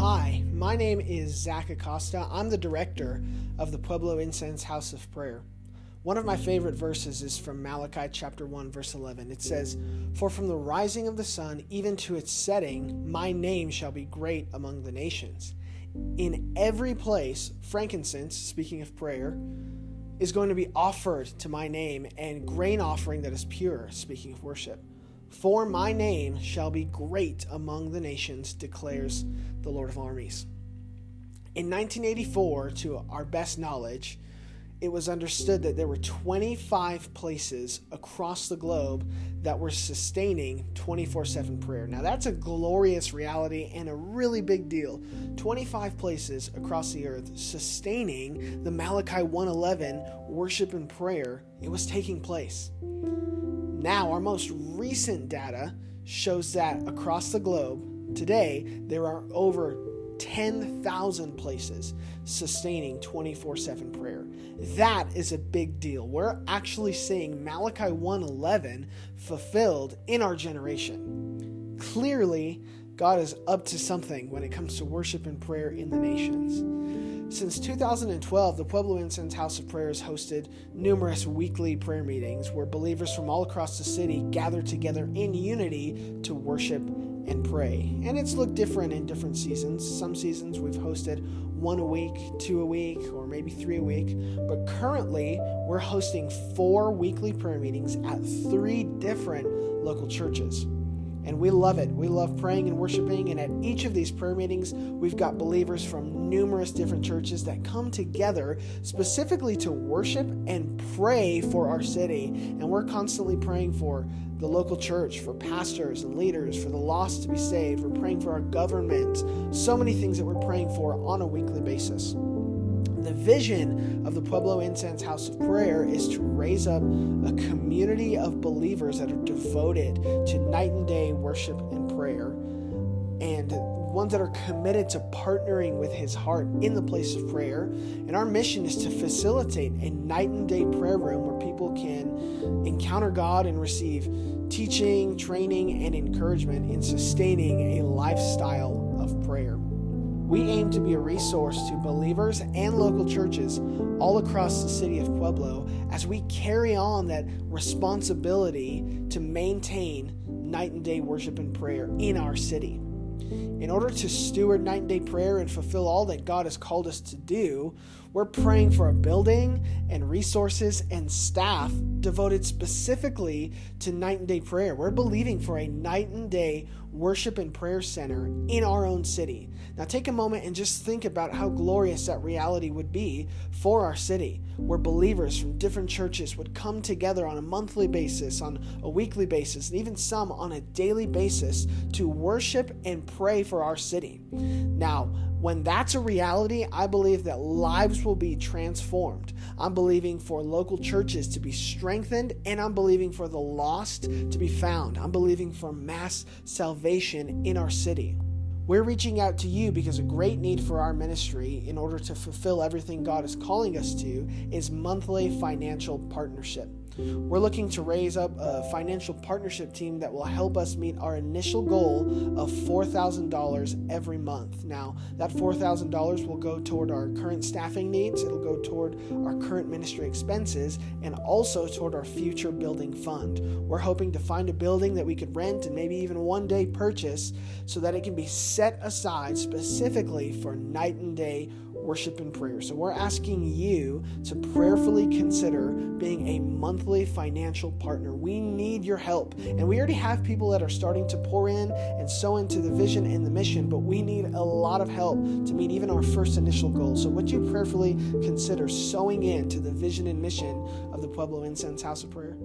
Hi, my name is Zach Acosta. I'm the director of the Pueblo Incense House of Prayer. One of my favorite verses is from Malachi chapter 1, verse 11. It says, "For from the rising of the sun even to its setting, my name shall be great among the nations. In every place, frankincense," speaking of prayer, "is going to be offered to my name, and grain offering that is pure," speaking of worship. "For my name shall be great among the nations, declares the Lord of armies." In 1984, to our best knowledge, it was understood that there were 25 places across the globe that were sustaining 24/7 prayer. Now that's a glorious reality and a really big deal. 25 places across the earth sustaining the Malachi 1:11 worship and prayer. It was taking place. Now, our most recent data shows that across the globe, today, there are over 10,000 places sustaining 24/7 prayer. That is a big deal. We're actually seeing Malachi 1:11 fulfilled in our generation. Clearly, God is up to something when it comes to worship and prayer in the nations. Since 2012, the Pueblo Incense House of Prayer has hosted numerous weekly prayer meetings where believers from all across the city gather together in unity to worship and pray. And it's looked different in different seasons. Some seasons we've hosted 1 a week, 2 a week, or maybe 3 a week. But currently, we're hosting 4 weekly prayer meetings at 3 different local churches. And we love it. We love praying and worshiping. And at each of these prayer meetings, we've got believers from numerous different churches that come together specifically to worship and pray for our city. And we're constantly praying for the local church, for pastors and leaders, for the lost to be saved. We're praying for our government. So many things that we're praying for on a weekly basis. The vision of the Pueblo Incense House of Prayer is to raise up a community of believers that are devoted to night and day worship and prayer, and ones that are committed to partnering with His heart in the place of prayer. And our mission is to facilitate a night and day prayer room where people can encounter God and receive teaching, training, and encouragement in sustaining a lifestyle of prayer. We aim to be a resource to believers and local churches all across the city of Pueblo as we carry on that responsibility to maintain night and day worship and prayer in our city. In order to steward night and day prayer and fulfill all that God has called us to do, we're praying for a building and resources and staff devoted specifically to night and day prayer. We're believing for a night and day worship and prayer center in our own city. Now take a moment and just think about how glorious that reality would be for our city, where believers from different churches would come together on a monthly basis, on a weekly basis, and even some on a daily basis to worship and pray for our city. Now, when that's a reality, I believe that lives will be transformed. I'm believing for local churches to be strengthened, and I'm believing for the lost to be found. I'm believing for mass salvation in our city. We're reaching out to you because a great need for our ministry in order to fulfill everything God is calling us to is monthly financial partnership. We're looking to raise up a financial partnership team that will help us meet our initial goal of $4,000 every month. Now, that $4,000 will go toward our current staffing needs, it'll go toward our current ministry expenses, and also toward our future building fund. We're hoping to find a building that we could rent and maybe even one day purchase so that it can be set aside specifically for night and day worship and prayer. So we're asking you to prayerfully consider being a monthly financial partner. We need your help. And we already have people that are starting to pour in and sow into the vision and the mission, but we need a lot of help to meet even our first initial goal. So would you prayerfully consider sowing in to the vision and mission of the Pueblo Incense House of Prayer?